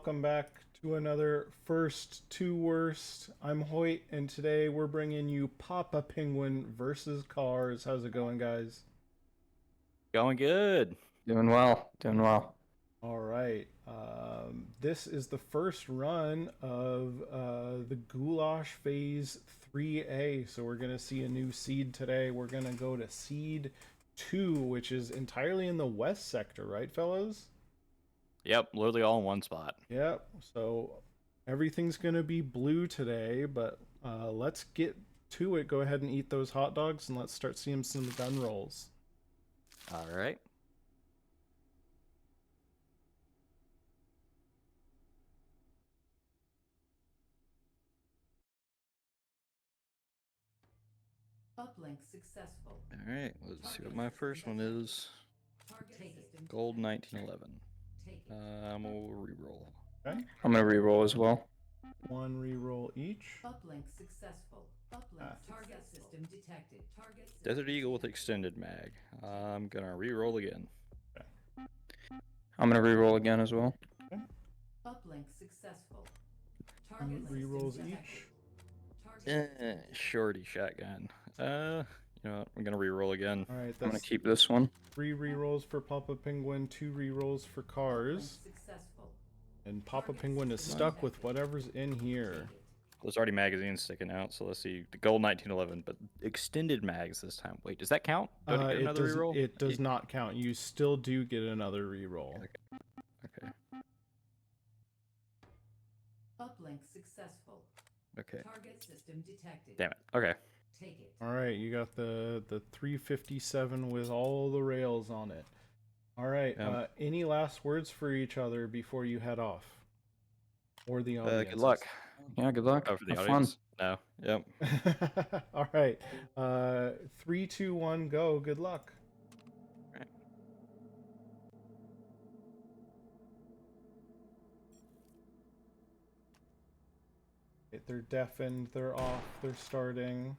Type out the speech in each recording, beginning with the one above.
welcome back to another First to Worst. I'm Hoyt, and today we're bringing you Papa Penguin versus Cars. How's it going, guys? Going good. Doing well, doing well. All right. This is the first run of the Goulash Phase 3A. So we're going to see a new seed today. We're going to go to Seed 2, which is entirely in the west sector, right, fellas? Yep, literally all in one spot. Yep. So everything's going to be blue today, but let's get to it. Go ahead and eat those hot dogs, and let's start seeing some gun rolls. All right. Uplink successful. All right, let's see what my first one is. Gold 1911. I'm gonna reroll. Okay. I'm gonna reroll as well. One reroll each. Uplink successful. Uplink target system detected. Target system Desert Eagle with extended mag. I'm gonna reroll again. I'm gonna reroll again as well. Okay. Uplink successessful. Two Target system rerolls detected. each. Shorty shotgun. You know what? I'm gonna reroll again. All right. I'm gonna That's keep this one. 3 rerolls for Papa Penguin, 2 rerolls for Cars, Successful. and Papa Penguin is stuck with whatever's in here. There's already magazines sticking out, so let's see. The gold 1911, but extended mags this time. Wait, does that count? Do I get another reroll? It does not count. You still do get another reroll. Okay. Uplink successful. Okay. Target system detected. Damn it. Okay. Take it. All right, you got the 357 with all the rails on it. All right. Any last words for each other before you head off, or the audience? Good luck. Yeah, good luck. Oh, for the Have audience? No. Yep. All right. 3, 2, 1, go. Good luck. Right. Okay, they're deafened. They're off. They're starting.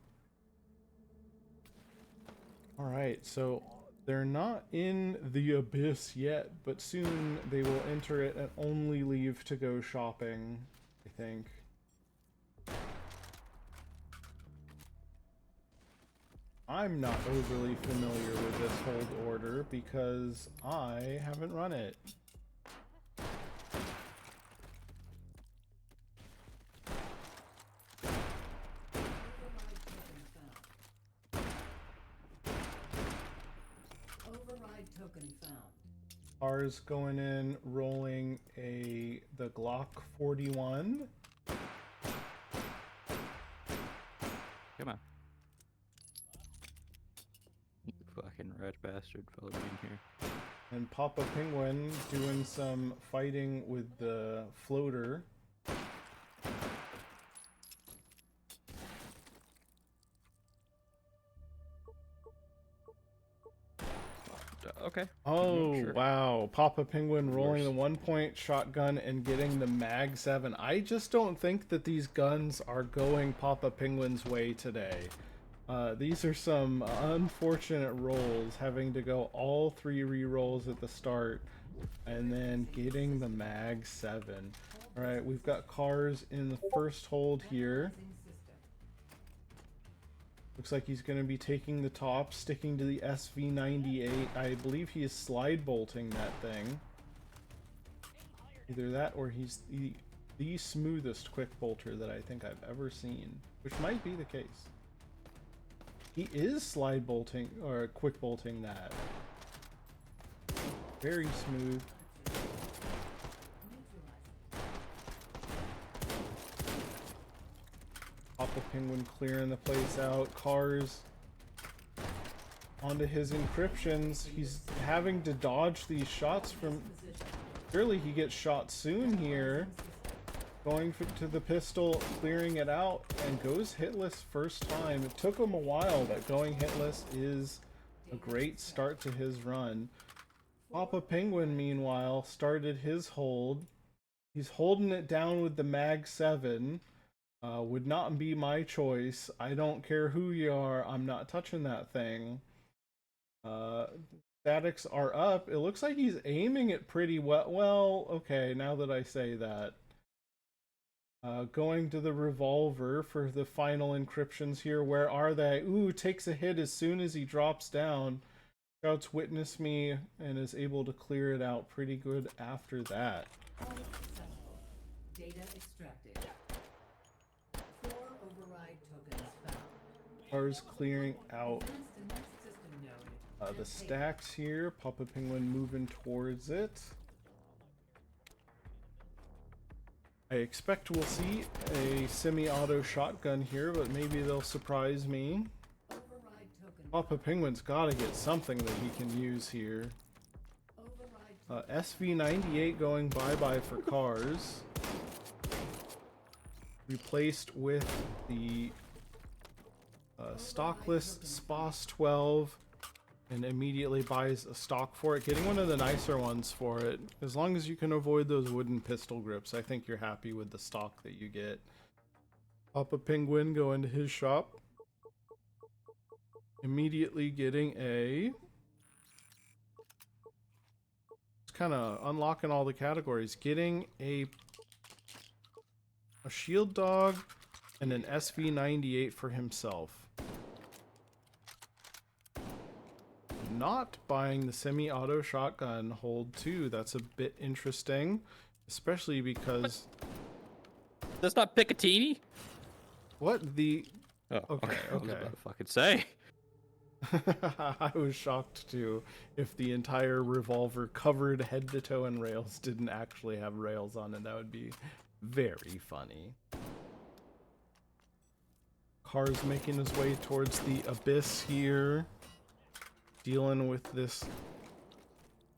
All right. So they're not in the abyss yet, but soon they will enter it and only leave to go shopping, I think. I'm not overly familiar with this hold order because I haven't run it. Override token found. Ours going in, rolling the Glock 41. Come on. You fucking rat bastard fellow being here. And Papa Penguin doing some fighting with the floater. Okay. Oh, Sure. wow. Papa Penguin rolling the Worse. 1-point shotgun and getting the Mag 7. I just don't think that these guns are going Papa Penguin's way today. These are some unfortunate rolls, having to go all 3 re-rolls at the start and then getting the Mag 7. Alright, we've got Cars in the first hold here. Looks like he's going to be taking the top, sticking to the SV98. I believe he is slide bolting that thing. Either that or he's the smoothest quick bolter that I think I've ever seen, which might be the case. He is slide bolting or quick bolting that. Very smooth. Papa Penguin clearing the place out. Cars onto his encryptions. He's having to dodge these shots from... Surely he gets shot soon here. Going to the pistol, clearing it out, and goes hitless first time. It took him a while, but going hitless is a great start to his run. Papa Penguin, meanwhile, started his hold. He's holding it down with the Mag 7. Would not be my choice. I don't care who you are. I'm not touching that thing. statics are up. It looks like he's aiming it pretty well. Well, okay, now that I say that. Going to the revolver for the final encryptions here. Where are they? Ooh, takes a hit as soon as he drops down. Shouts "witness me" and is able to clear it out pretty good after that. All successful. Data extracted. 4 override tokens found. Cars clearing out Advance to next system node. the stacks here. Papa Penguin moving towards it. I expect we'll see a semi-auto shotgun here, but maybe they'll surprise me. Override token. Papa Penguin's gotta get something that he can use here. Override SV98 going bye-bye for cars. Replaced with the stockless SPOS 12 and immediately buys a stock for it, getting one of the nicer ones for it. As long as you can avoid those wooden pistol grips, I think you're happy with the stock that you get. Papa Penguin go into his shop. Immediately getting a... It's kind of unlocking all the categories. Getting a shield dog and an SV98 for himself. Not buying the semi-auto shotgun hold too. That's a bit interesting, especially because That's not Picatinny? what the Oh, Okay, I was okay. about to fucking say. I was shocked too if the entire revolver covered head to toe in rails didn't actually have rails on it. That would be very funny. Car's making his way towards the abyss here, dealing with this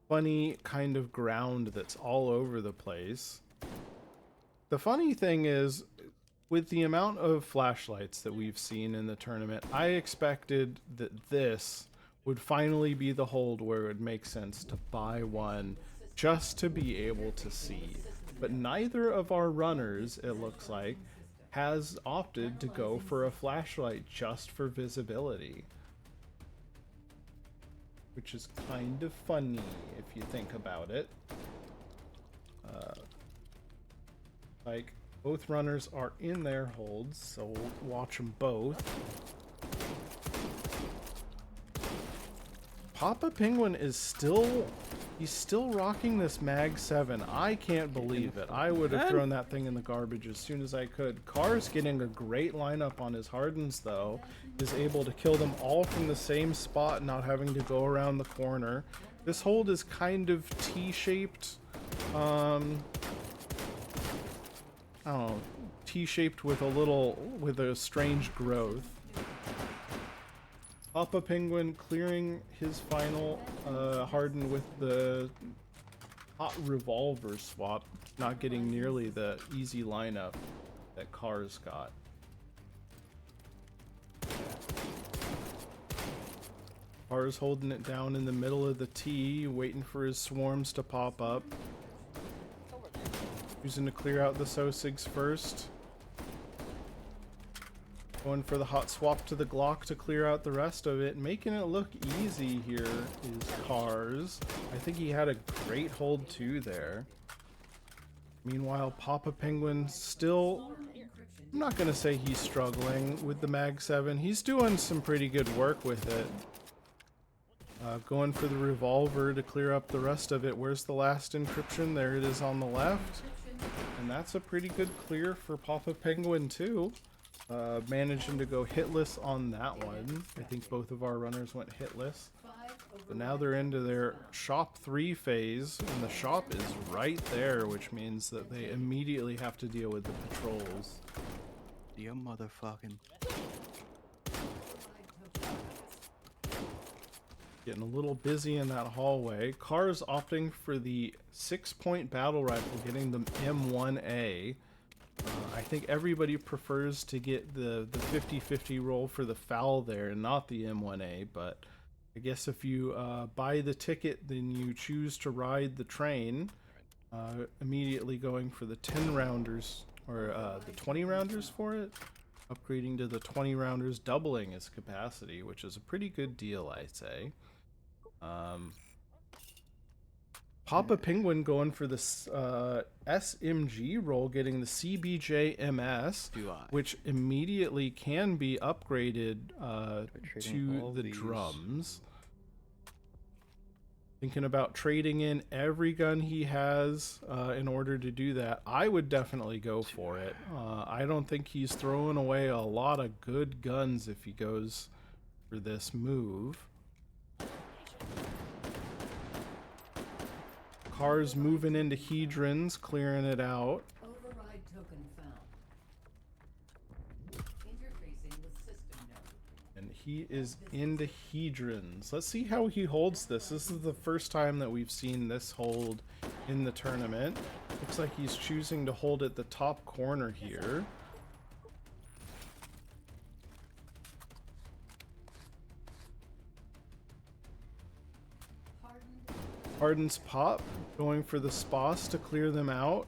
funny kind of ground that's all over the place. The funny thing is, with the amount of flashlights that we've seen in the tournament, I expected that this would finally be the hold where it would make sense to buy one just to be able to see. But neither of our runners, it looks like, has opted to go for a flashlight just for visibility. Which is kind of funny if you think about it. Like, both runners are in their holds, so we'll watch them both. Papa Penguin is still... He's still rocking this Mag 7. I can't believe it. I would have thrown that thing in the garbage as soon as I could. Carr's getting a great lineup on his Hardens, though. Is able to kill them all from the same spot, not having to go around the corner. This hold is kind of T-shaped. I don't know. T-shaped with a strange growth. Papa Penguin clearing his final Harden with the hot revolver swap, not getting nearly the easy lineup that Carr's got. Carr's holding it down in the middle of the T, waiting for his swarms to pop up. Using to clear out the Sosigs first. Going for the hot swap to the Glock to clear out the rest of it. Making it look easy here is Cars. I think he had a great hold too there. Meanwhile, Papa Penguin still... I'm not going to say he's struggling with the Mag 7. He's doing some pretty good work with it. Going for the revolver to clear up the rest of it. Where's the last encryption? There it is on the left. And that's a pretty good clear for Papa Penguin too. Managing to go hitless on that one. I think both of our runners went hitless. But now they're into their shop 3 phase, and the shop is right there, which means that they immediately have to deal with the patrols. You motherfucking. Getting a little busy in that hallway. Car's opting for the 6-point battle rifle, getting the M1A. I think everybody prefers to get the 50-50 roll for the foul there and not the M1A, but I guess if you buy the ticket, then you choose to ride the train, immediately going for the 10 rounders, or the 20 rounders for it, upgrading to the 20 rounders, doubling its capacity, which is a pretty good deal, I'd say. Papa Penguin going for this SMG role, getting the CBJ-MS, which immediately can be upgraded to the drums. Thinking about trading in every gun he has in order to do that. I would definitely go for it. I don't think he's throwing away a lot of good guns if he goes for this move. Cars moving into Hedrons, clearing it out. Override token found. Interfacing with system node. And he is into Hedrons. Let's see how he holds this. This is the first time that we've seen this hold in the tournament. Looks like he's choosing to hold at the top corner here. Harden's pop, going for the spas to clear them out.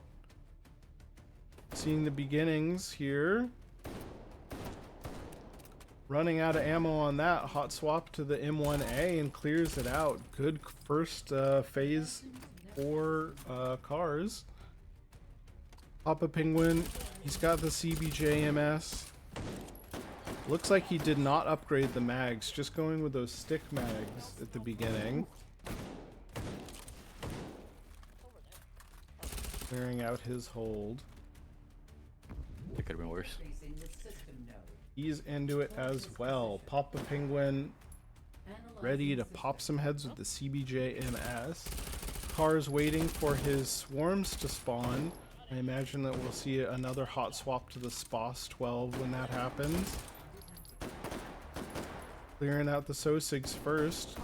Seeing the beginnings here. Running out of ammo on that, hot swap to the M1A and clears it out. Good first phase for cars. Papa Penguin, he's got the CBJ-MS. Looks like he did not upgrade the mags, just going with those stick mags at the beginning. Clearing out his hold. It could have been worse. Interfacing with system node. He's into it as well. Papa Penguin ready to pop some heads with the CBJ-MS. Cars waiting for his swarms to spawn. I imagine that we'll see another hot swap to the SPOS 12 when that happens. Clearing out the Sosigs first.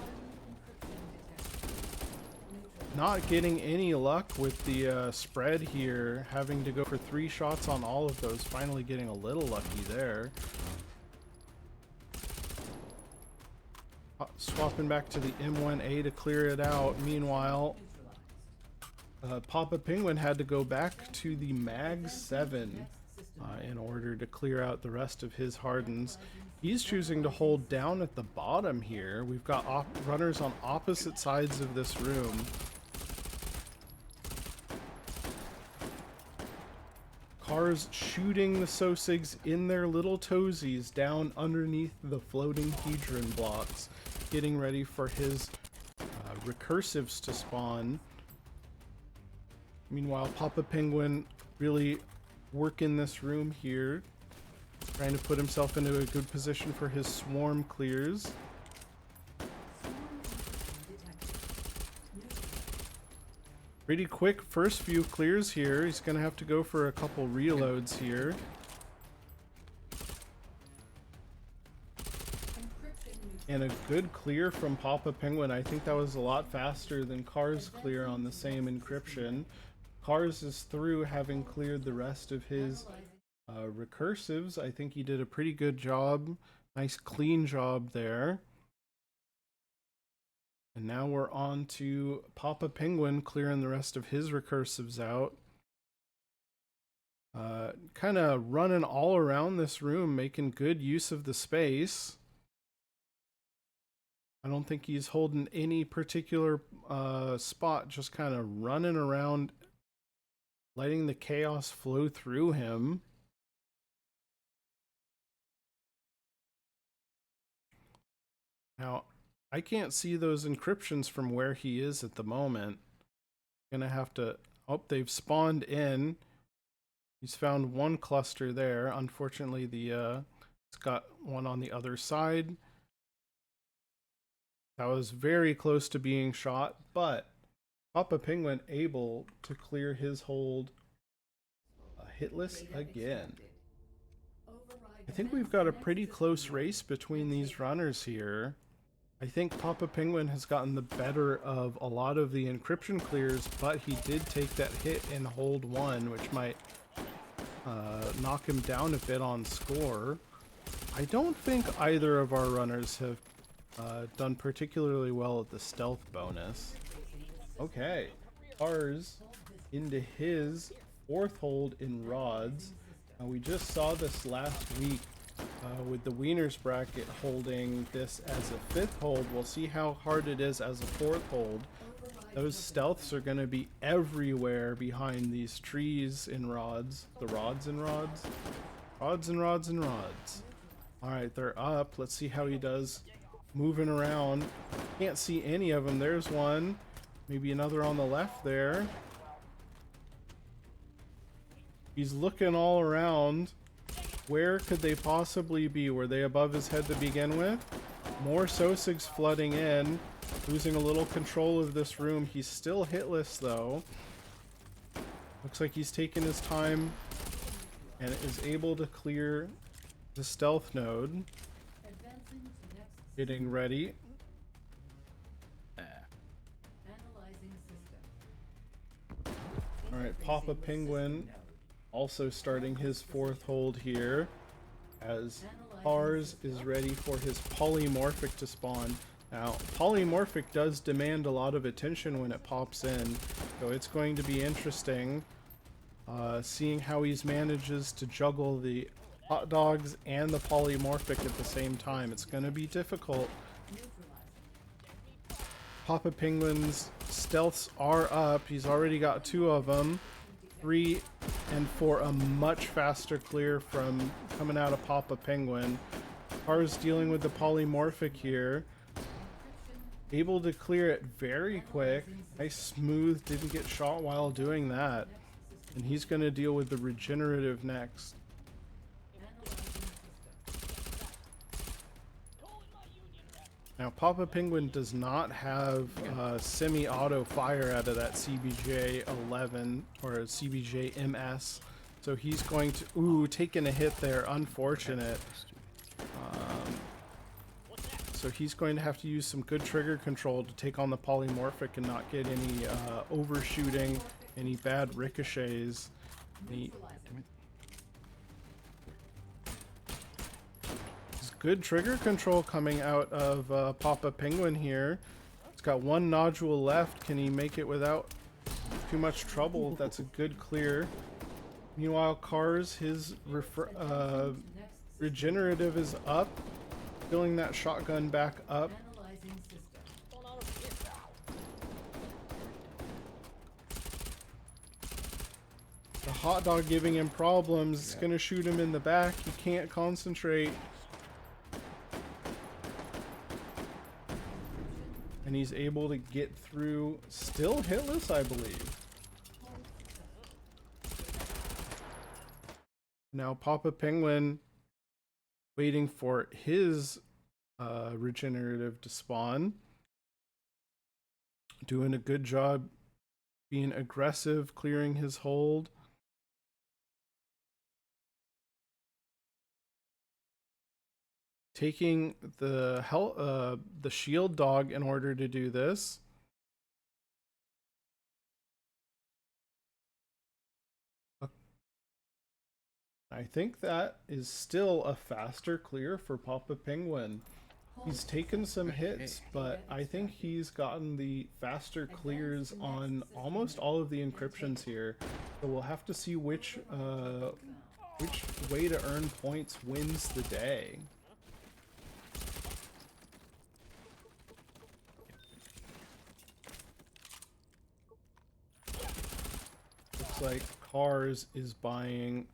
Not getting any luck with the spread here, having to go for 3 shots on all of those, finally getting a little lucky there. Swapping back to the M1A to clear it out. Meanwhile, Papa Penguin had to go back to the Mag 7 in order to clear out the rest of his Hardens. He's choosing to hold down at the bottom here. We've got runners on opposite sides of this room. Cars shooting the Sosigs in their little toesies down underneath the floating Hedron blocks, getting ready for his recursives to spawn. Meanwhile, Papa Penguin really working this room here, trying to put himself into a good position for his swarm clears. Pretty quick first few clears here. He's gonna have to go for a couple reloads here. And a good clear from Papa Penguin. I think that was a lot faster than Cars clear on the same encryption. Cars is through, having cleared the rest of his recursives. I think he did a pretty good job. Nice clean job there. And now we're on to Papa Penguin clearing the rest of his recursives out. Kind of running all around this room, making good use of the space. I don't think he's holding any particular spot, just kind of running around, letting the chaos flow through him. Now, I can't see those encryptions from where he is at the moment. Gonna have to... Oh, they've spawned in. He's found one cluster there. Unfortunately, it's got one on the other side. That was very close to being shot, but Papa Penguin able to clear his hold hitless again. I think we've got a pretty close race between these runners here. I think Papa Penguin has gotten the better of a lot of the encryption clears, but he did take that hit in hold 1, which might knock him down a bit on score. I don't think either of our runners have done particularly well at the stealth bonus. Okay, Cars into his 4th hold in rods. We just saw this last week with the Wieners bracket holding this as a 5th hold. We'll see how hard it is as a 4th hold. Those stealths are going to be everywhere behind these trees and rods. The rods and rods? Rods and rods and rods. Alright, they're up. Let's see how he does moving around. Can't see any of them. There's one. Maybe another on the left there. He's looking all around. Where could they possibly be? Were they above his head to begin with? More Sosigs flooding in. Losing a little control of this room. He's still hitless though. Looks like he's taking his time and is able to clear the stealth node. Getting ready. Alright, Papa Penguin also starting his fourth hold here as Cars is ready for his polymorphic to spawn. Now, polymorphic does demand a lot of attention when it pops in, so it's going to be interesting seeing how he manages to juggle the hot dogs and the polymorphic at the same time. It's going to be difficult. Papa Penguin's stealths are up. He's already got 2 of them. 3 and 4, a much faster clear from coming out of Papa Penguin. Cars dealing with the polymorphic here. Able to clear it very quick. Nice smooth, didn't get shot while doing that. And he's going to deal with the regenerative next. Now, Papa Penguin does not have semi-auto fire out of that CBJ-11 or CBJ-MS, so he's going to... Ooh, taking a hit there. Unfortunate. So he's going to have to use some good trigger control to take on the polymorphic and not get any overshooting, any bad ricochets. Good trigger control coming out of Papa Penguin here. It's got 1 nodule left. Can he make it without too much trouble? That's a good clear. Meanwhile, Cars, his regenerative is up. Filling that shotgun back up. The hot dog giving him problems. It's gonna shoot him in the back. He can't concentrate. And he's able to get through, still hitless, I believe. Now Papa Penguin waiting for his regenerative to spawn. Doing a good job being aggressive, clearing his hold. Taking the shield dog in order to do this. I think that is still a faster clear for Papa Penguin. He's taken some hits, but I think he's gotten the faster clears on almost all of the encryptions here. So we'll have to see which way to earn points wins the day. Looks like Cars is buying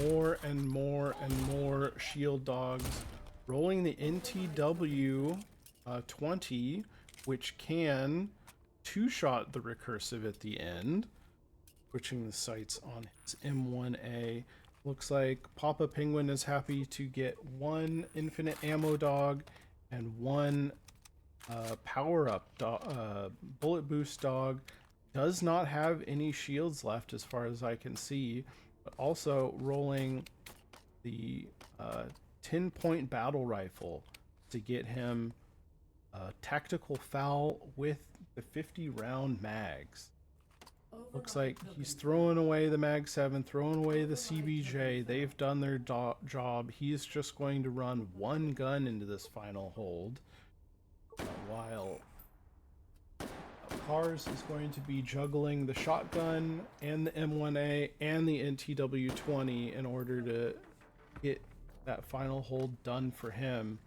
more and more and more shield dogs, rolling the NTW 20, which can 2-shot the recursive at the end. Switching the sights on his M1A. Looks like Papa Penguin is happy to get 1 infinite ammo dog and 1 power-up bullet boost dog. Does not have any shields left as far as I can see, but also rolling the 10-point battle rifle to get him a tactical foul with the 50-round mags. Looks like he's throwing away the Mag 7, throwing away the CBJ. They've done their job. He's just going to run 1 gun into this final hold, while Cars is going to be juggling the shotgun and the M1A and the NTW20 in order to get that final hold done for him.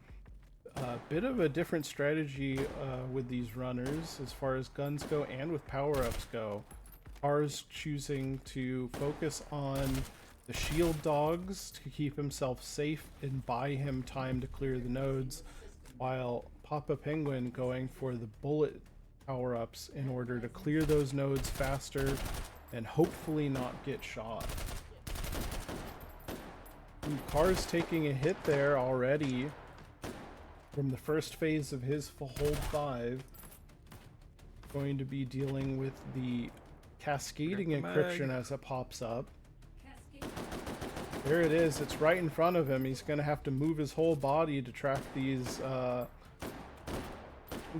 A bit of a different strategy with these runners as far as guns go and with power-ups go. R's choosing to focus on the shield dogs to keep himself safe and buy him time to clear the nodes, while Papa Penguin going for the bullet power-ups in order to clear those nodes faster and hopefully not get shot. Ooh, Car's taking a hit there already from the first phase of his hold 5. Going to be dealing with the cascading encryption as it pops up. There it is, it's right in front of him. He's gonna have to move his whole body to track these.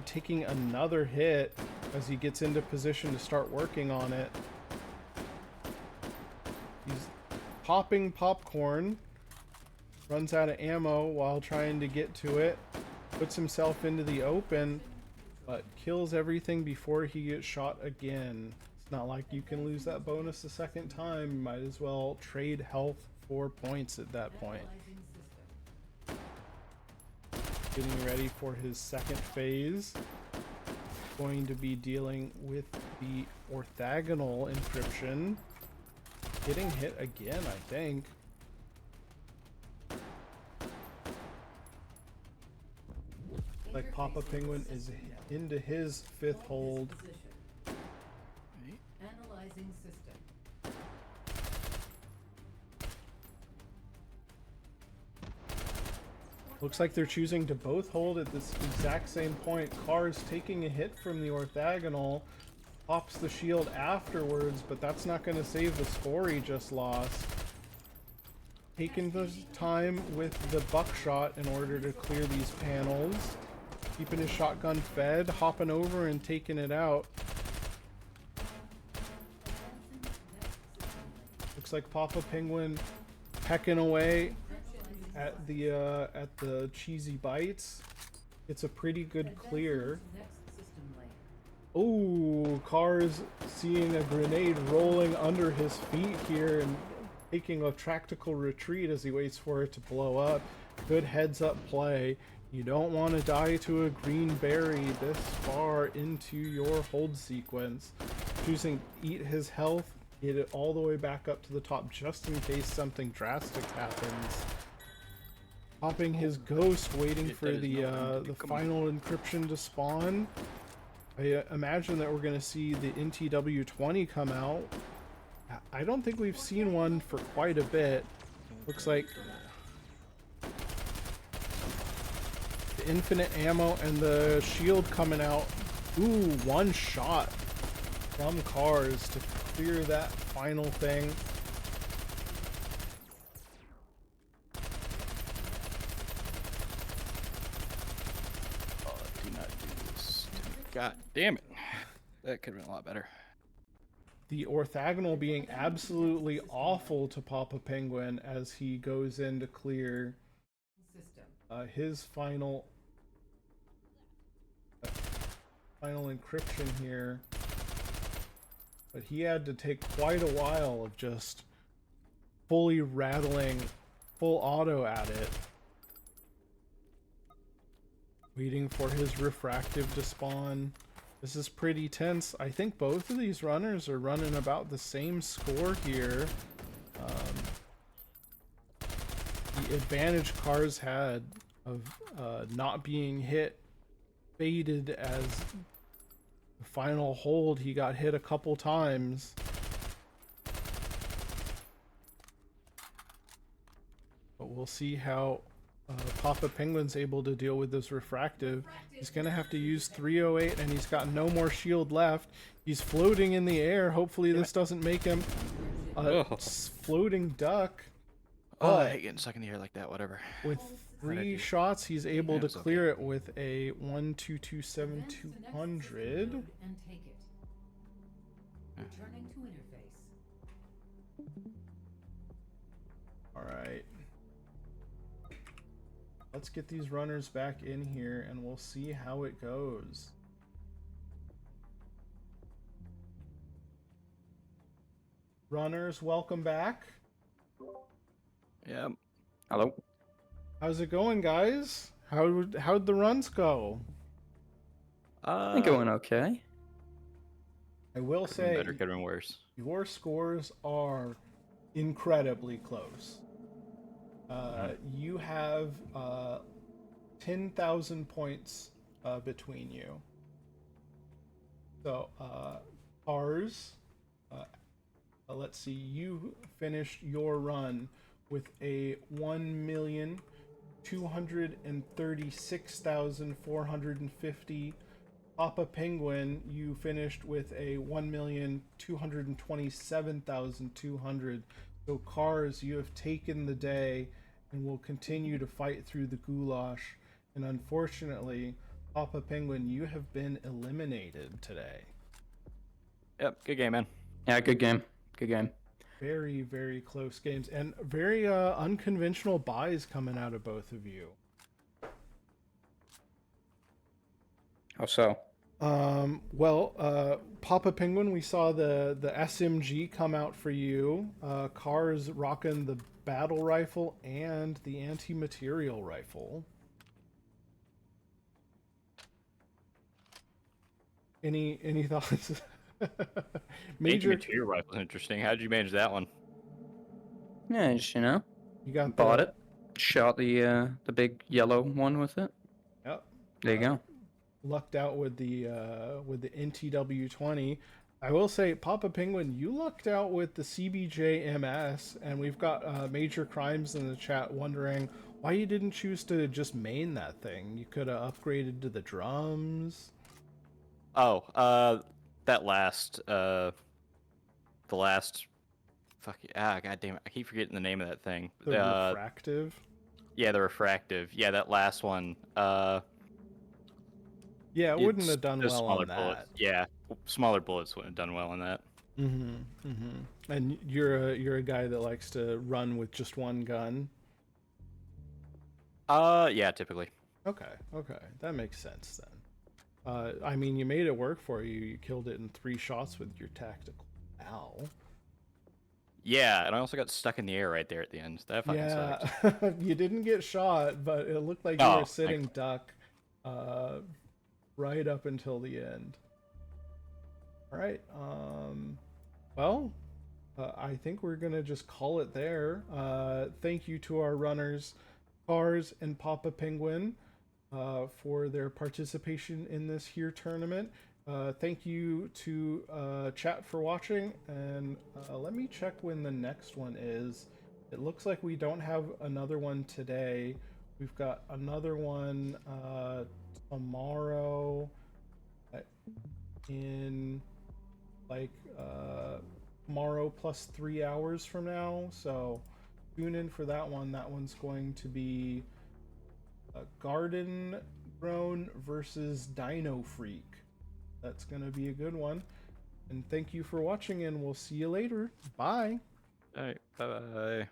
Taking another hit as he gets into position to start working on it. He's popping popcorn, runs out of ammo while trying to get to it, puts himself into the open, but kills everything before he gets shot again. It's not like you can lose that bonus a second time. You might as well trade health for points at that point. Getting ready for his second phase. Going to be dealing with the orthogonal encryption. Getting hit again, I think. Like Papa Penguin is into his 5th hold. Analyzing system. Looks like they're choosing to both hold at this exact same point. Car's taking a hit from the orthogonal, pops the shield afterwards, but that's not going to save the score he just lost. Taking the time with the buckshot in order to clear these panels. Keeping his shotgun fed, hopping over and taking it out. Looks like Papa Penguin pecking away at the cheesy bites. It's a pretty good clear. Oh, Car's seeing a grenade rolling under his feet here and taking a tactical retreat as he waits for it to blow up. Good heads up play. You don't want to die to a green berry this far into your hold sequence. Choosing to eat his health, get it all the way back up to the top just in case something drastic happens. Popping his ghost, waiting for the final encryption to spawn. I imagine that we're going to see the NTW-20 come out. I don't think we've seen one for quite a bit. Looks like the infinite ammo and the shield coming out. Ooh, one shot from Cars to clear that final thing. God damn it. That could have been a lot better. The orthogonal being absolutely awful to Papa Penguin as he goes in to clear his final encryption here. But he had to take quite a while of just fully rattling full auto at it. Waiting for his refractive to spawn. This is pretty tense. I think both of these runners are running about the same score here. The advantage Cars had of not being hit faded as the final hold. He got hit a couple times. But we'll see how Papa Penguin's able to deal with this refractive. He's gonna have to use 308 and he's got no more shield left. He's floating in the air. Hopefully this doesn't make him a floating duck. Oh, I hate getting stuck in the air like that, whatever. With 3 shots, he's able to clear it with a 1227200. And take it. Returning to interface. Alright. Let's get these runners back in here and we'll see how it goes. Runners, welcome back. Yeah. Hello. How's it going, guys? How'd the runs go? I think it went okay. I will Could have been say better, could have been worse. your scores are incredibly close. You have 10,000 points between you. So, ours, let's see, you finished your run with a 1,236,450. Papa Penguin, you finished with a 1,227,200. So, Cars, you have taken the day and will continue to fight through the goulash. And unfortunately, Papa Penguin, you have been eliminated today. Yep, good game, man. Yeah, good game. Good game. Very, very close games and very unconventional buys coming out of both of you. How so? Papa Penguin, we saw the SMG come out for you. Cars rocking the battle rifle and the anti-material rifle. Any thoughts? Major, Anti-material rifle is interesting. How did you manage that one? Yeah, just, you know, you got bought it. Shot the big yellow one with it. Yep. There you go. Lucked out with the NTW20. I will say, Papa Penguin, you lucked out with the CBJ MS, and we've got Major Crimes in the chat wondering why you didn't choose to just main that thing. You could have upgraded to the drums. Oh, that last, the last, fuck yeah, god damn it, I keep forgetting the name of that thing. The refractive. Yeah, the refractive. Yeah, that last one. Yeah, it wouldn't it's have done just well smaller on that. bullets. Yeah, smaller bullets wouldn't have done well on that. And you're a guy that likes to run with just one gun. Yeah, typically. Okay, that makes sense then. I mean, you made it work for you. You killed it in 3 shots with your tactical owl. Yeah, and I also got stuck in the air right there at the end. That fucking sucked. You didn't get shot, but it looked like you were sitting duck right up until the end. All right. I think we're gonna just call it there. Thank you to our runners, Cars and Papa Penguin, for their participation in this here tournament. Thank you to chat for watching, and let me check when the next one is. It looks like we don't have another one today. We've got another one tomorrow in like tomorrow plus 3 hours from now, so tune in for that one. That one's going to be Garden Grown versus Dino Freak. That's gonna be a good one. And thank you for watching, and we'll see you later. Bye. All right, bye bye.